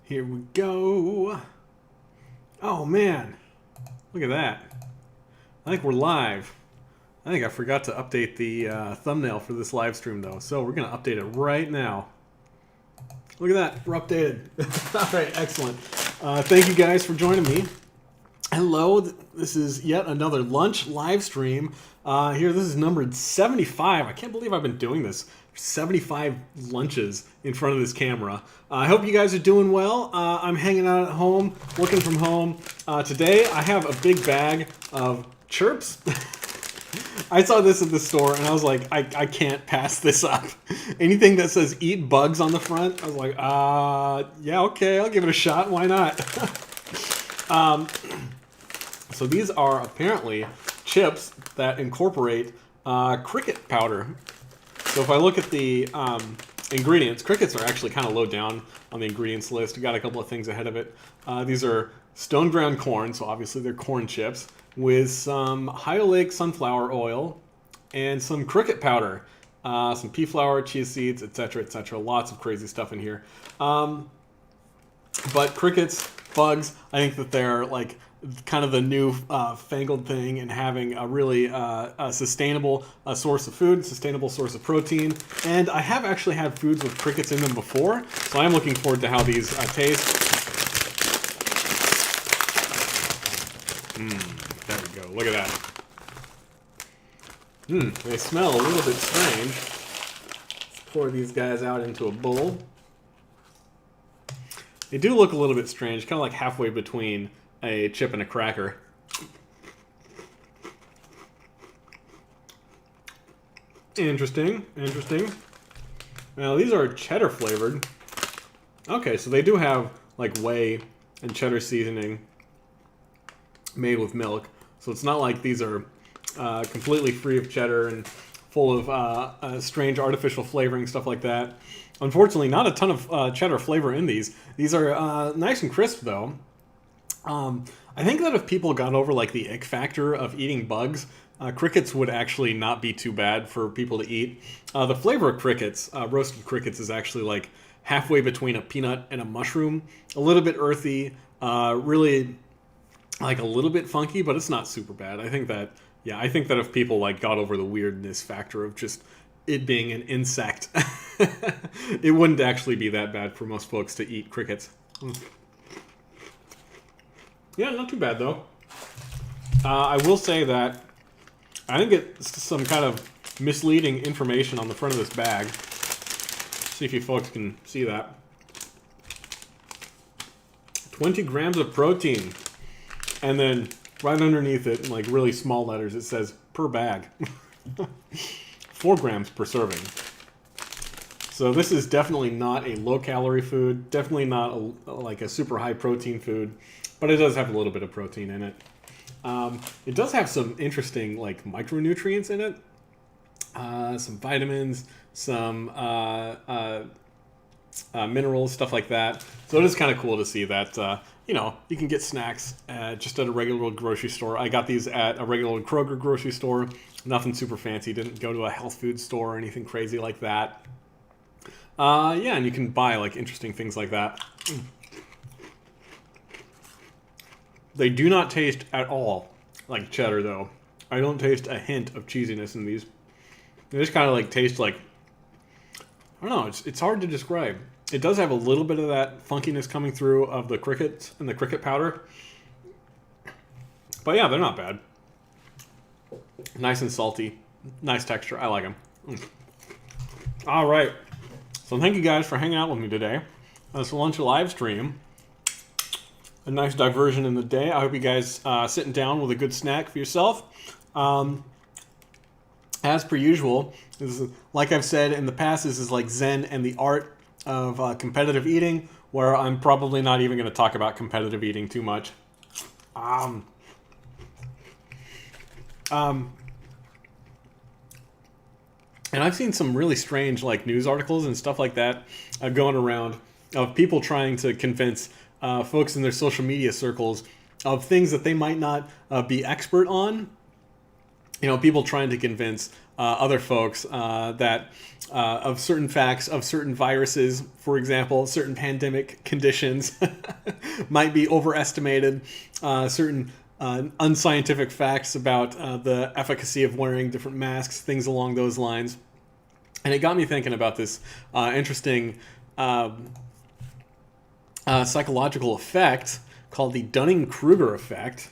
Here we go. Oh man, look at that. I think we're live. I think I forgot to update the thumbnail for this live stream though, so we're gonna update it right now. Look at that, we're updated. All right, excellent. Thank you guys for joining me. Hello, this is yet another lunch live stream. Here, this is numbered 75. I can't believe I've been doing this. 75 lunches in front of this camera. I hope you guys are doing well. I'm hanging out at home, working from home. Today, I have a big bag of chirps. I saw this at the store, and I was like, I can't pass this up. Anything that says eat bugs on the front, I was like, yeah, okay, I'll give it a shot. Why not? So these are apparently chips that incorporate cricket powder. So if I look at the ingredients, crickets are actually kind of low down on the ingredients list. We got a couple of things ahead of it. These are stone ground corn, so obviously they're corn chips, with some Ohio Lake sunflower oil and some cricket powder, some pea flour, chia seeds, etc., etc. Lots of crazy stuff in here. But crickets, bugs, I think that they're like kind of the new fangled thing, and having a really sustainable source of food, sustainable source of protein. And I have actually had foods with crickets in them before, so I'm looking forward to how these taste. There we go. Look at that. They smell a little bit strange. Let's pour these guys out into a bowl. They do look a little bit strange, kind of like halfway between a chip and a cracker. Interesting, interesting. Now these are cheddar flavored. Okay, so they do have like whey and cheddar seasoning made with milk. So it's not like these are completely free of cheddar and full of strange artificial flavoring, stuff like that. Unfortunately, not a ton of cheddar flavor in these. These are nice and crisp though. I think that if people got over like the ick factor of eating bugs, crickets would actually not be too bad for people to eat. The flavor of crickets, roasted crickets, is actually like halfway between a peanut and a mushroom. A little bit earthy, really like a little bit funky, but it's not super bad. I think that if people like got over the weirdness factor of just it being an insect, it wouldn't actually be that bad for most folks to eat crickets. Yeah, not too bad though. I will say that I think it's some kind of misleading information on the front of this bag. See if you folks can see that. 20 grams of protein. And then right underneath it, in like really small letters, it says per bag. 4 grams per serving. So this is definitely not a low-calorie food. Definitely not like a super high protein food. But it does have a little bit of protein in it. It does have some interesting like micronutrients in it. Some vitamins, some minerals, stuff like that. So it is kind of cool to see that, you can get snacks just at a regular grocery store. I got these at a regular Kroger grocery store. Nothing super fancy. Didn't go to a health food store or anything crazy like that. Yeah, and you can buy like interesting things like that. They do not taste at all like cheddar, though. I don't taste a hint of cheesiness in these. They just kind of like taste like, I don't know, it's hard to describe. It does have a little bit of that funkiness coming through of the crickets and the cricket powder. But yeah, they're not bad. Nice and salty. Nice texture. I like them. All right. So thank you guys for hanging out with me today on this lunch live stream. A nice diversion in the day. I hope you guys sitting down with a good snack for yourself. As per usual, this is, like I've said in the past, this is like Zen and the art of competitive eating, where I'm probably not even going to talk about competitive eating too much. And I've seen some really strange like news articles and stuff like that going around of people trying to convince folks in their social media circles of things that they might not be expert on, people trying to convince other folks that of certain facts, of certain viruses, for example, certain pandemic conditions might be overestimated, certain unscientific facts about the efficacy of wearing different masks, things along those lines. And it got me thinking about this interesting psychological effect called the Dunning-Kruger Effect.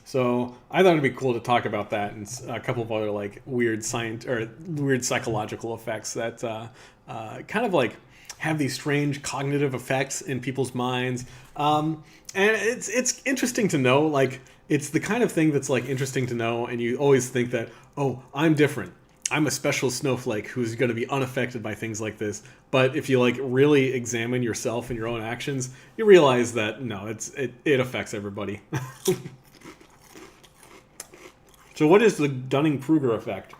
So I thought it'd be cool to talk about that and a couple of other like weird psychological effects that kind of like have these strange cognitive effects in people's minds. And it's interesting to know, like it's the kind of thing that's like interesting to know, and you always think that, oh, I'm different. I'm a special snowflake who's going to be unaffected by things like this. But if you like really examine yourself and your own actions, you realize that no, it affects everybody. So what is the Dunning-Kruger effect?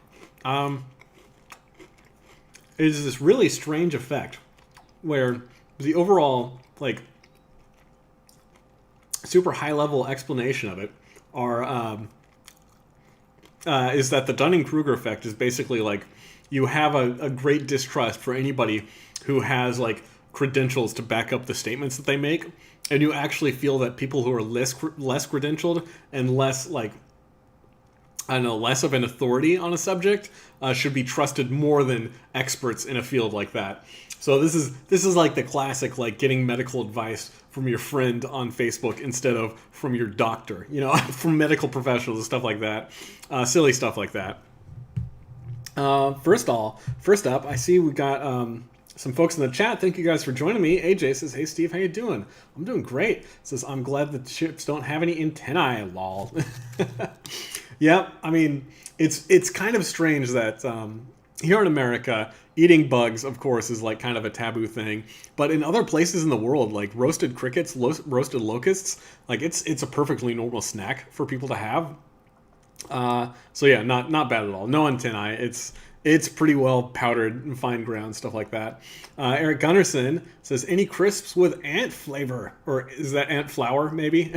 It is this really strange effect where the overall like super high level explanation of it is that the Dunning-Kruger effect is basically like you have a great distrust for anybody who has like credentials to back up the statements that they make, and you actually feel that people who are less credentialed and less like less of an authority on a subject should be trusted more than experts in a field like that. So this is like the classic like getting medical advice from your friend on Facebook instead of from your doctor, from medical professionals and stuff like that, silly stuff like that. First up, I see we got some folks in the chat. Thank you guys for joining me. AJ says, "Hey Steve, how you doing?" I'm doing great. Says, "I'm glad the chips don't have any antennae." Lol. Yep. I mean, it's kind of strange that here in America, eating bugs, of course, is like kind of a taboo thing. But in other places in the world, like roasted crickets, roasted locusts, like it's a perfectly normal snack for people to have. So yeah, not bad at all. No antennae. It's pretty well powdered and fine ground, stuff like that. Eric Gunnarsson says, "Any crisps with ant flavor?" Or is that ant flour, maybe?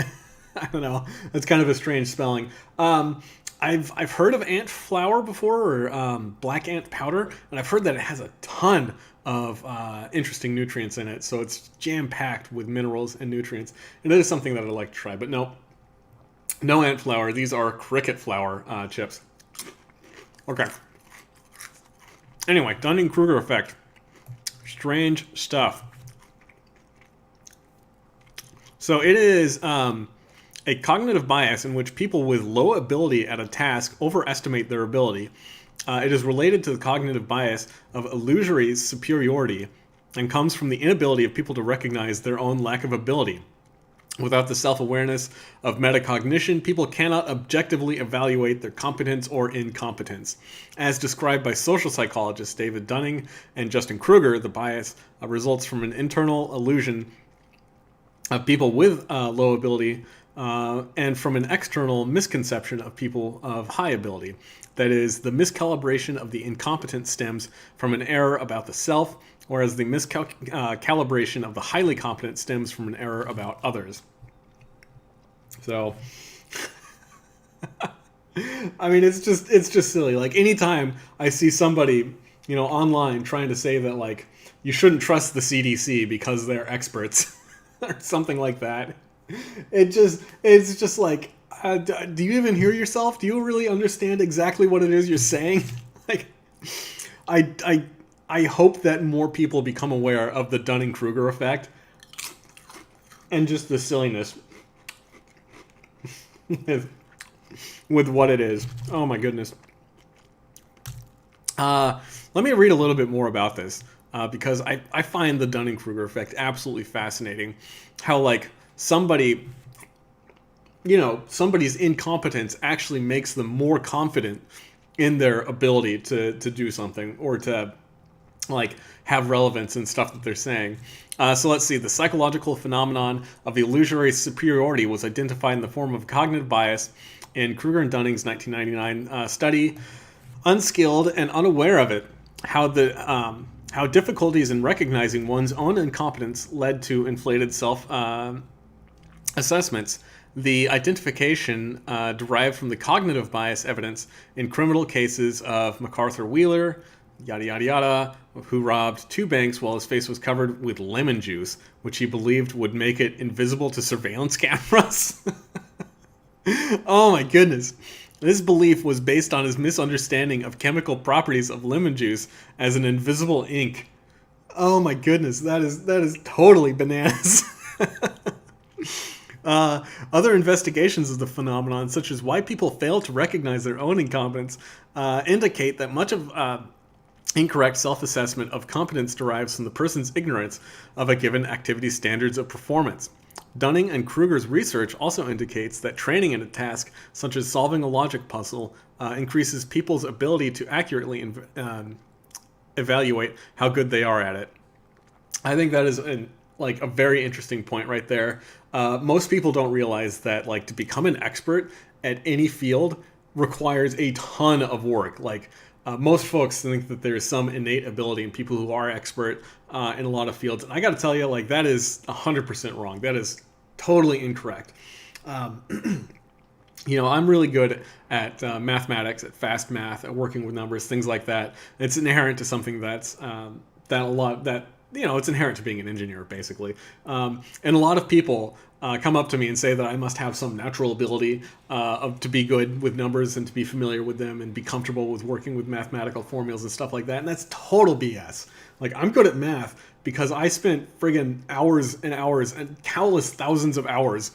I don't know. That's kind of a strange spelling. I've heard of ant flour before, or black ant powder, and I've heard that it has a ton of interesting nutrients in it. So it's jam-packed with minerals and nutrients. And it is something that I'd like to try. But no ant flour. These are cricket flour chips. Okay. Anyway, Dunning-Kruger effect. Strange stuff. So it is a cognitive bias in which people with low ability at a task overestimate their ability. It is related to the cognitive bias of illusory superiority and comes from the inability of people to recognize their own lack of ability. Without the self-awareness of metacognition, people cannot objectively evaluate their competence or incompetence. As described by social psychologists David Dunning and Justin Kruger, the bias results from an internal illusion of people with low ability and from an external misconception of people of high ability. That is, the miscalibration of the incompetent stems from an error about the self, whereas the miscalibration of the highly competent stems from an error about others. So, I mean, it's just silly. Like, anytime I see somebody, online trying to say that, like, you shouldn't trust the CDC because they're experts or something like that, it's just like, do you even hear yourself? Do you really understand exactly what it is you're saying? Like, I hope that more people become aware of the Dunning-Kruger effect and just the silliness with what it is. Oh my goodness. Let me read a little bit more about this because I find the Dunning-Kruger effect absolutely fascinating. How like somebody's incompetence actually makes them more confident in their ability to do something or to like have relevance in stuff that they're saying. So let's see. The psychological phenomenon of illusory superiority was identified in the form of cognitive bias in Kruger and Dunning's 1999 study. Unskilled and unaware of it, how difficulties in recognizing one's own incompetence led to inflated self assessments the identification derived from the cognitive bias evidence in criminal cases of MacArthur Wheeler, yada yada yada, who robbed 2 banks while his face was covered with lemon juice, which he believed would make it invisible to surveillance cameras. Oh my goodness. This belief was based on his misunderstanding of chemical properties of lemon juice as an invisible ink. Oh my goodness, that is totally bananas. Other investigations of the phenomenon, such as why people fail to recognize their own incompetence, indicate that much of incorrect self-assessment of competence derives from the person's ignorance of a given activity's standards of performance. Dunning and Kruger's research also indicates that training in a task, such as solving a logic puzzle, increases people's ability to accurately evaluate how good they are at it. I think that is a very interesting point right there. Most people don't realize that to become an expert at any field requires a ton of work. Most folks think that there's some innate ability in people who are expert in a lot of fields. And I got to tell you, that is 100% wrong. That is totally incorrect. I'm really good at mathematics, at fast math, at working with numbers, things like that. It's inherent to something it's inherent to being an engineer, basically. And a lot of people come up to me and say that I must have some natural ability to be good with numbers and to be familiar with them and be comfortable with working with mathematical formulas and stuff like that. And that's total BS. I'm good at math because I spent friggin' hours and hours and countless thousands of hours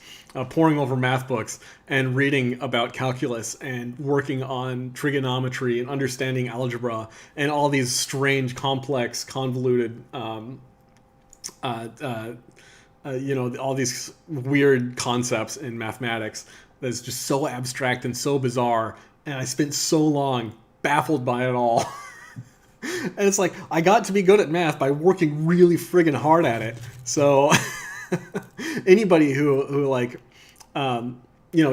poring over math books and reading about calculus and working on trigonometry and understanding algebra and all these strange, complex, convoluted, all these weird concepts in mathematics that's just so abstract and so bizarre. And I spent so long baffled by it all. And it's I got to be good at math by working really friggin' hard at it. So anybody who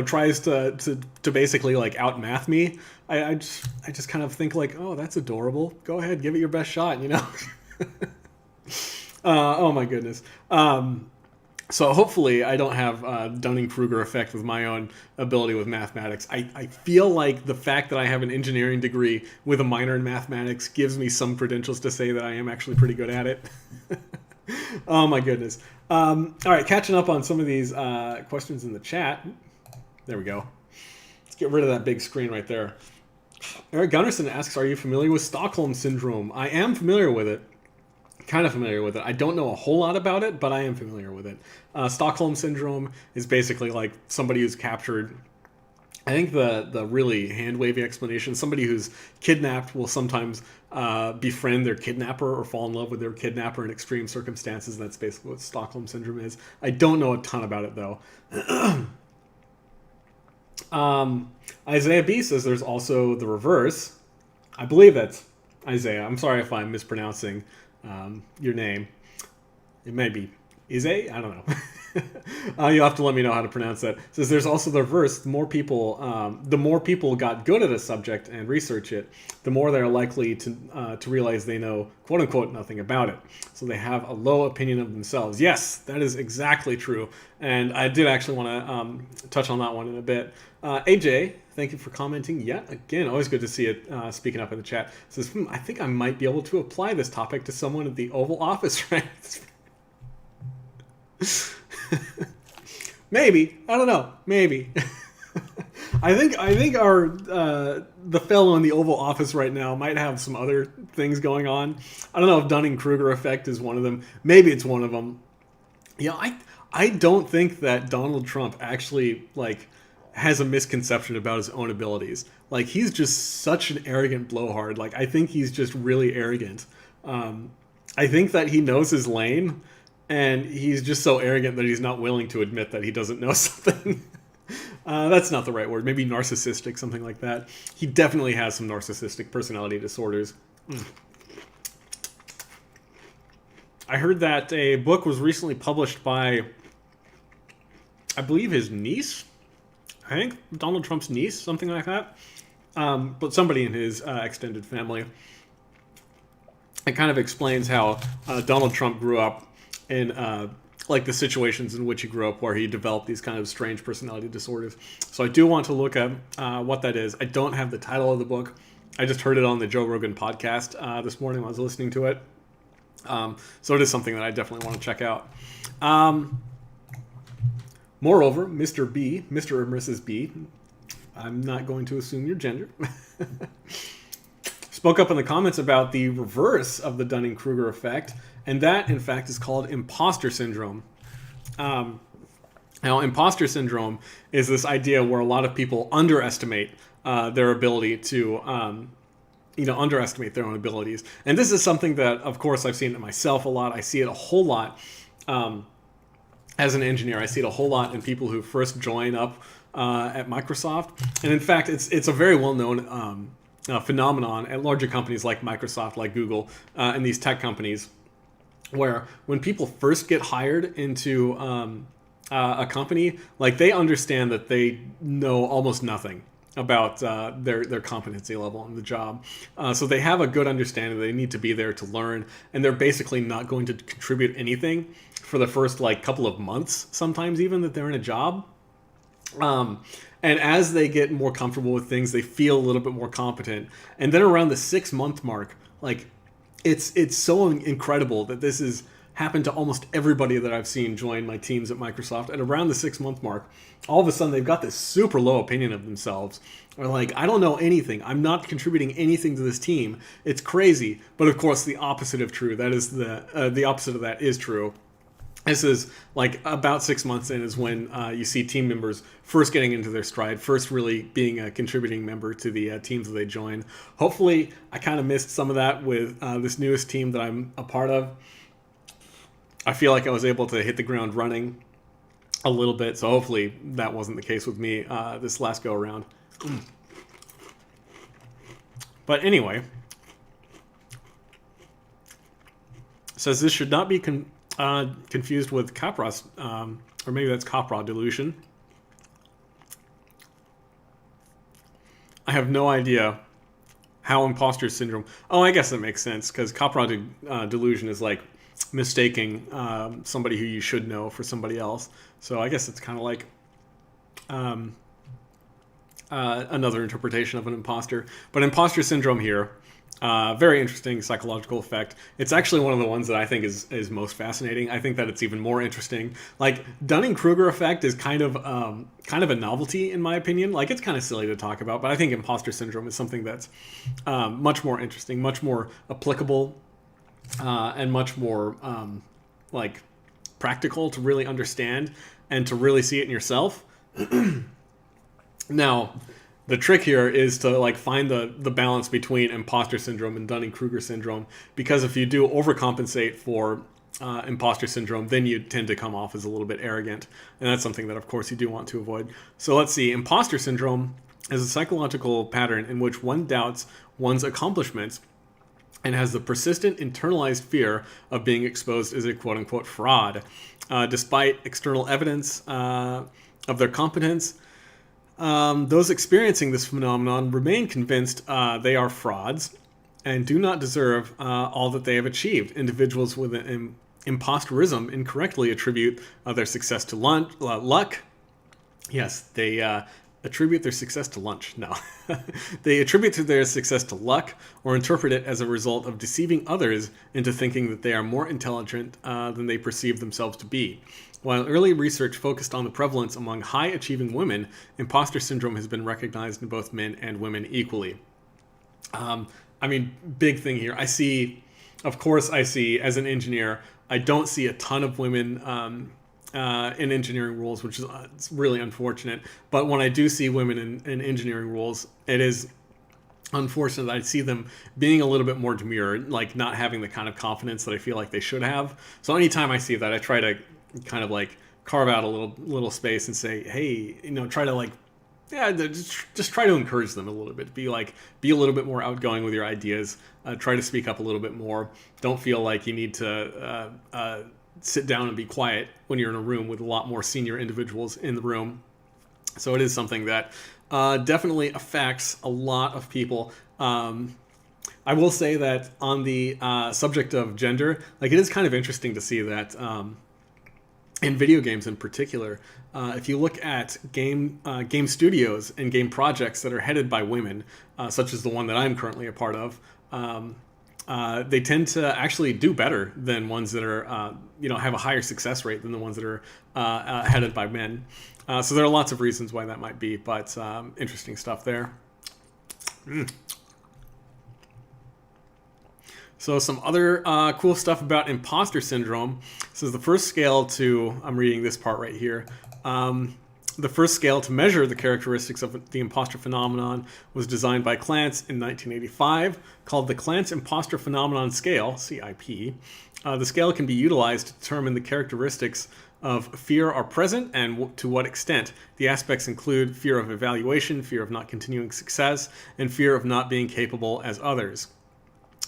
tries to basically out math me, I just kind of think oh, that's adorable. Go ahead, give it your best shot, Oh my goodness. So hopefully I don't have Dunning-Kruger effect with my own ability with mathematics. I feel like the fact that I have an engineering degree with a minor in mathematics gives me some credentials to say that I am actually pretty good at it. Oh my goodness. All right, catching up on some of these questions in the chat. There we go. Let's get rid of that big screen right there. Eric Gunnarsson asks, are you familiar with Stockholm Syndrome? I am familiar with it. Kind of familiar with it. I don't know a whole lot about it, but I am familiar with it. Stockholm Syndrome is basically somebody who's captured. I think the really hand-wavy explanation, somebody who's kidnapped will sometimes befriend their kidnapper or fall in love with their kidnapper in extreme circumstances. That's basically what Stockholm Syndrome is. I don't know a ton about it, though. Isaiah B says there's also the reverse. I believe that's Isaiah. I'm sorry if I'm mispronouncing your name. It may be Ize? I don't know. You'll have to let me know how to pronounce that. It says there's also the reverse. The more people got good at a subject and research it, the more they're likely to realize they know quote unquote nothing about it. So they have a low opinion of themselves. Yes, that is exactly true. And I did actually want to touch on that one in a bit. AJ, thank you for commenting yet again. Always good to see it speaking up in the chat. It says, I think I might be able to apply this topic to someone at the Oval Office, right? Maybe. I don't know. Maybe. I think our the fellow in the Oval Office right now might have some other things going on. I don't know if Dunning-Kruger Effect is one of them. Maybe it's one of them. Yeah, I don't think that Donald Trump actually has a misconception about his own abilities. He's just such an arrogant blowhard. I think he's just really arrogant. I think that he knows his lane, and he's just so arrogant that he's not willing to admit that he doesn't know something. That's not the right word. Maybe narcissistic, something like that. He definitely has some narcissistic personality disorders. I heard that a book was recently published by, I believe, his niece. I think Donald Trump's niece, something like that. But somebody in his extended family. It kind of explains how Donald Trump grew up in like the situations in which he grew up where he developed these kind of strange personality disorders. So I do want to look at what that is. I don't have the title of the book. I just heard it on the Joe Rogan podcast this morning when I was listening to it. So it is something that I definitely want to check out. Moreover, Mr. B, Mr. or Mrs. B, I'm not going to assume your gender, spoke up in the comments about the reverse of the Dunning-Kruger effect, and that, in fact, is called Impostor Syndrome. Now, Impostor Syndrome is this idea where a lot of people underestimate their ability to, underestimate their own abilities. And this is something that, of course, I've seen it myself a lot. I see it a whole lot as an engineer. I see it a whole lot in people who first join up at Microsoft. And in fact, it's a very well-known phenomenon at larger companies like Microsoft, like Google, and these tech companies, where when people first get hired into a company, like they understand that they know almost nothing about their competency level in the job. So they have a good understanding that they need to be there to learn, and they're basically not going to contribute anything for the first like couple of months, sometimes even, that they're in a job. And as they get more comfortable with things, they feel a little bit more competent. And then around the 6-month mark, like it's so incredible that this has happened to almost everybody that I've seen join my teams at Microsoft. At around the 6-month mark, all of a sudden they've got this super low opinion of themselves. Or like, I don't know anything. I'm not contributing anything to this team. It's crazy. But of course, the opposite of true. That is the opposite of that is true. This is like about 6 months in is when you see team members first getting into their stride, first really being a contributing member to the teams that they join. Hopefully, I kind of missed some of that with this newest team that I'm a part of. I feel like I was able to hit the ground running a little bit, so hopefully that wasn't the case with me this last go around. But anyway, says this should not be confused with Capra, or maybe that's Capra delusion. I have no idea how imposter syndrome. Oh, I guess that makes sense, because Capra delusion is like mistaking somebody who you should know for somebody else. So I guess it's kind of like another interpretation of an imposter. But imposter syndrome here, very interesting psychological effect. It's actually one of the ones that I think is most fascinating. I think that it's even more interesting. Like Dunning-Kruger effect is kind of a novelty in my opinion. Like it's kind of silly to talk about, but I think imposter syndrome is something that's much more interesting, much more applicable, and much more like practical to really understand and to really see it in yourself. Now, the trick here is to like find the balance between imposter syndrome and Dunning-Kruger syndrome, because if you do overcompensate for imposter syndrome, then you tend to come off as a little bit arrogant, and that's something that of course you do want to avoid. So let's see, imposter syndrome is a psychological pattern in which one doubts one's accomplishments and has the persistent internalized fear of being exposed as a quote-unquote fraud. Despite external evidence of their competence, those experiencing this phenomenon remain convinced they are frauds and do not deserve all that they have achieved. Individuals with an imposterism incorrectly attribute their success to luck. Yes, they attribute their success to lunch. No. They attribute their success to luck or interpret it as a result of deceiving others into thinking that they are more intelligent than they perceive themselves to be. While early research focused on the prevalence among high-achieving women, imposter syndrome has been recognized in both men and women equally. I mean, big thing here. I see, as an engineer, I don't see a ton of women in engineering roles, which is it's really unfortunate. But when I do see women in engineering roles, it is unfortunate that I see them being a little bit more demure, like not having the kind of confidence that I feel like they should have. So anytime I see that, I try to kind of like carve out a little space and say, hey, try to like, yeah, just try to encourage them a little bit. Be a little bit more outgoing with your ideas. Try to speak up a little bit more. Don't feel like you need to sit down and be quiet when you're in a room with a lot more senior individuals in the room. So it is something that definitely affects a lot of people. I will say that on the subject of gender, like it is kind of interesting to see that in video games in particular. If you look at game studios and game projects that are headed by women, such as the one that I'm currently a part of, they tend to actually do better than ones that are, have a higher success rate than the ones that are headed by men. So there are lots of reasons why that might be, but interesting stuff there. So some other cool stuff about imposter syndrome. This is the first scale to, I'm reading this part right here. The first scale to measure the characteristics of the imposter phenomenon was designed by Clance in 1985, called the Clance Imposter Phenomenon Scale, CIP. The scale can be utilized to determine the characteristics of fear are present and to what extent. The aspects include fear of evaluation, fear of not continuing success, and fear of not being capable as others.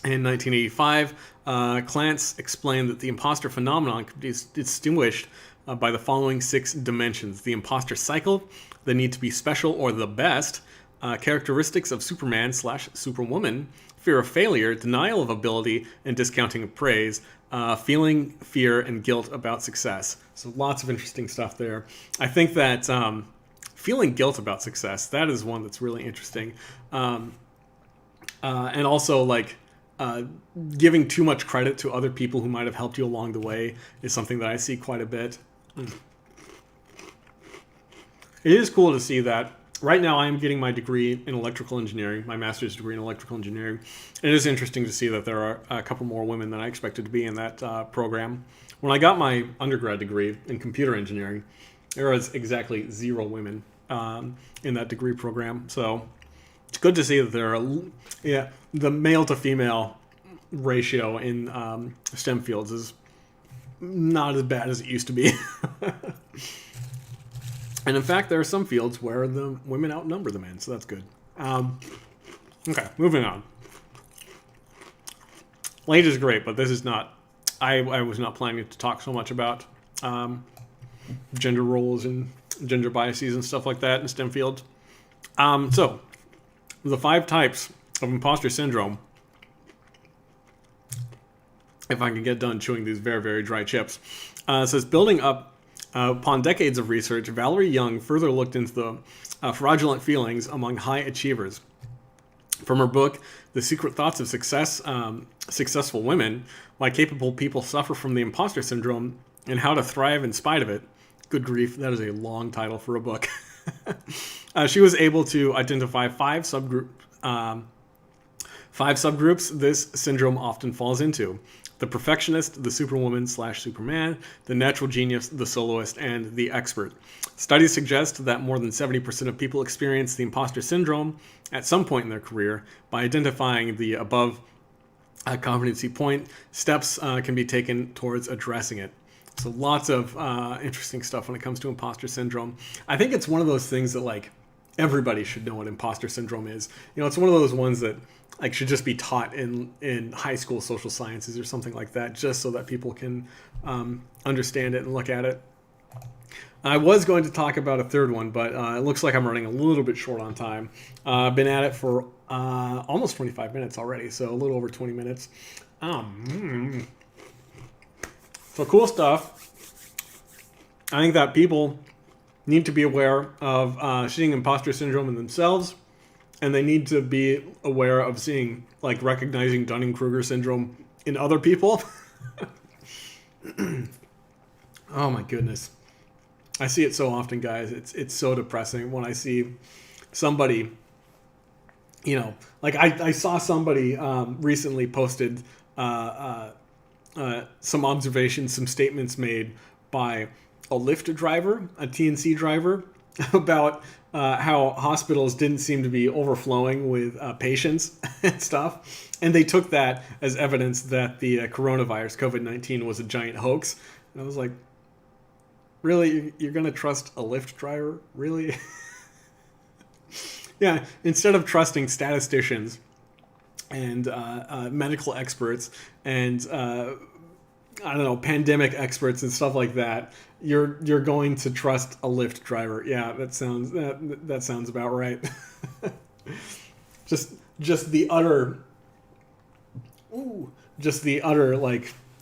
In 1985, Clance explained that the imposter phenomenon could be distinguished by the following 6 dimensions: the imposter cycle, the need to be special or the best, characteristics of Superman/Superwoman, fear of failure, denial of ability, and discounting of praise, feeling fear and guilt about success. So lots of interesting stuff there. I think that feeling guilt about success, that is one that's really interesting. And also, giving too much credit to other people who might have helped you along the way is something that I see quite a bit. It is cool to see that. Right now, I am getting my degree in electrical engineering, my master's degree in electrical engineering. It is interesting to see that there are a couple more women than I expected to be in that program. When I got my undergrad degree in computer engineering, there was exactly 0 women in that degree program. So it's good to see that there are, the male to female ratio in STEM fields is not as bad as it used to be. And in fact, there are some fields where the women outnumber the men, so that's good. Okay, moving on. Late is great, but this is not, I was not planning to talk so much about gender roles and gender biases and stuff like that in STEM fields. So, the 5 types of imposter syndrome, if I can get done chewing these very, very dry chips. Says, building up upon decades of research, Valerie Young further looked into the fraudulent feelings among high achievers. From her book, The Secret Thoughts of Successful Women, Why Capable People Suffer from the Imposter Syndrome, and How to Thrive in Spite of It. Good grief, that is a long title for a book. She was able to identify 5 subgroups this syndrome often falls into: the perfectionist, the Superwoman/Superman, the natural genius, the soloist, and the expert. Studies suggest that more than 70% of people experience the imposter syndrome at some point in their career. By identifying the above competency point, steps can be taken towards addressing it. So lots of interesting stuff when it comes to imposter syndrome. I think it's one of those things that everybody should know what imposter syndrome is. It's one of those ones that should just be taught in high school social sciences or something like that, just so that people can understand it and look at it. I was going to talk about a third one, but it looks like I'm running a little bit short on time. I've been at it for almost 25 minutes already, so a little over 20 minutes. So cool stuff. I think that people need to be aware of seeing imposter syndrome in themselves, and they need to be aware of seeing, recognizing Dunning-Kruger syndrome in other people. Oh my goodness. I see it so often, guys. It's so depressing when I see somebody, I saw somebody recently posted some observations, some statements made by a Lyft driver, a TNC driver, about how hospitals didn't seem to be overflowing with patients and stuff. And they took that as evidence that the coronavirus, COVID-19, was a giant hoax. And I was like, really? You're going to trust a Lyft driver? Really? Yeah, instead of trusting statisticians and medical experts and pandemic experts and stuff like that, you're going to trust a Lyft driver. Yeah, that sounds about right. just the utter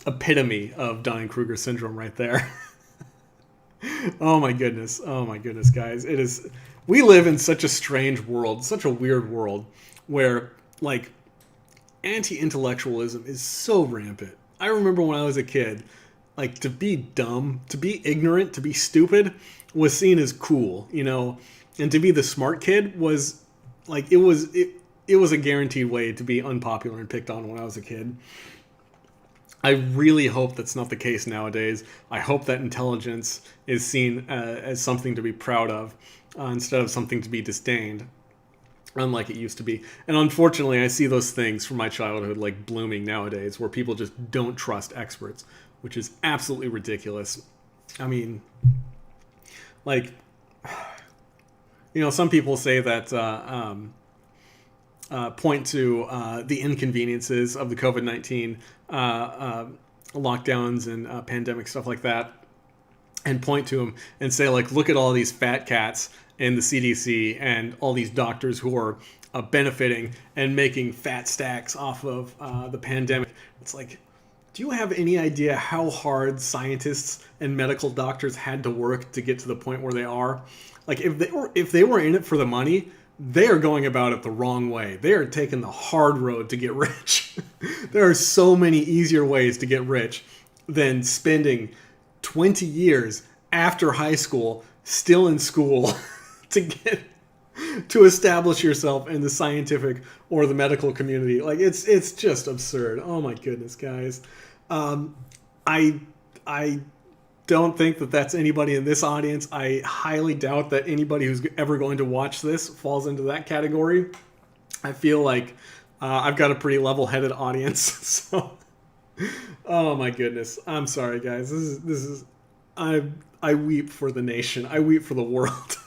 epitome of Dunning-Kruger syndrome right there. Oh my goodness. Oh my goodness, guys. It is. We live in such a strange world, such a weird world, where like anti-intellectualism is so rampant. I remember when I was a kid, like to be dumb, to be ignorant, to be stupid was seen as cool, you know, and to be the smart kid was like it was a guaranteed way to be unpopular and picked on when I was a kid. I really hope that's not the case nowadays. I hope that intelligence is seen as something to be proud of instead of something to be disdained, unlike it used to be. And unfortunately, I see those things from my childhood like blooming nowadays, where people just don't trust experts, which is absolutely ridiculous. I mean, like, you know, some people say that point to the inconveniences of the COVID-19 lockdowns and pandemic stuff like that, and point to them and say, like, look at all these fat cats in the CDC and all these doctors who are benefiting and making fat stacks off of the pandemic. It's like, do you have any idea how hard scientists and medical doctors had to work to get to the point where they are? Like, if they were in it for the money, they are going about it the wrong way. They are taking the hard road to get rich. There are so many easier ways to get rich than spending 20 years after high school still in school to establish yourself in the scientific or the medical community. Like, it's just absurd. Oh my goodness, guys. I don't think that that's anybody in this audience. I highly doubt that anybody who's ever going to watch this falls into that category. I feel like I've got a pretty level-headed audience. So, oh my goodness. I'm sorry, guys. This is I weep for the nation. I weep for the world.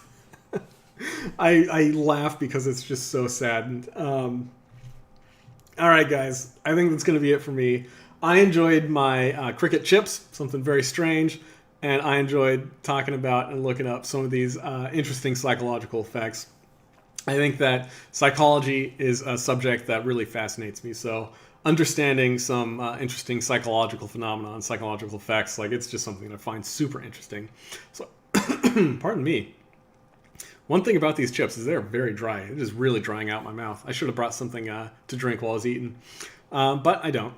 I laugh because it's just so saddened. All right, guys. I think that's going to be it for me. I enjoyed my cricket chips, something very strange, and I enjoyed talking about and looking up some of these interesting psychological effects. I think that psychology is a subject that really fascinates me, so understanding some interesting psychological phenomena and psychological effects, like, it's just something that I find super interesting. So, pardon me. One thing about these chips is they're very dry. It is really drying out my mouth. I should have brought something to drink while I was eating, but I don't.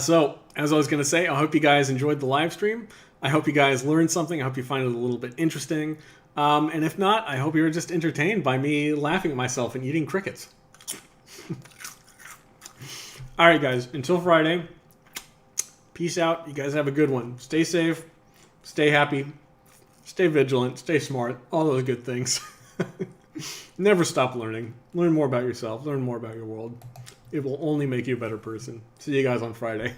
So, as I was going to say, I hope you guys enjoyed the live stream. I hope you guys learned something. I hope you find it a little bit interesting. And if not, I hope you're just entertained by me laughing at myself and eating crickets. All right, guys. Until Friday, peace out. You guys have a good one. Stay safe. Stay happy. Stay vigilant. Stay smart. All those good things. Never stop learning. Learn more about yourself. Learn more about your world. It will only make you a better person. See you guys on Friday.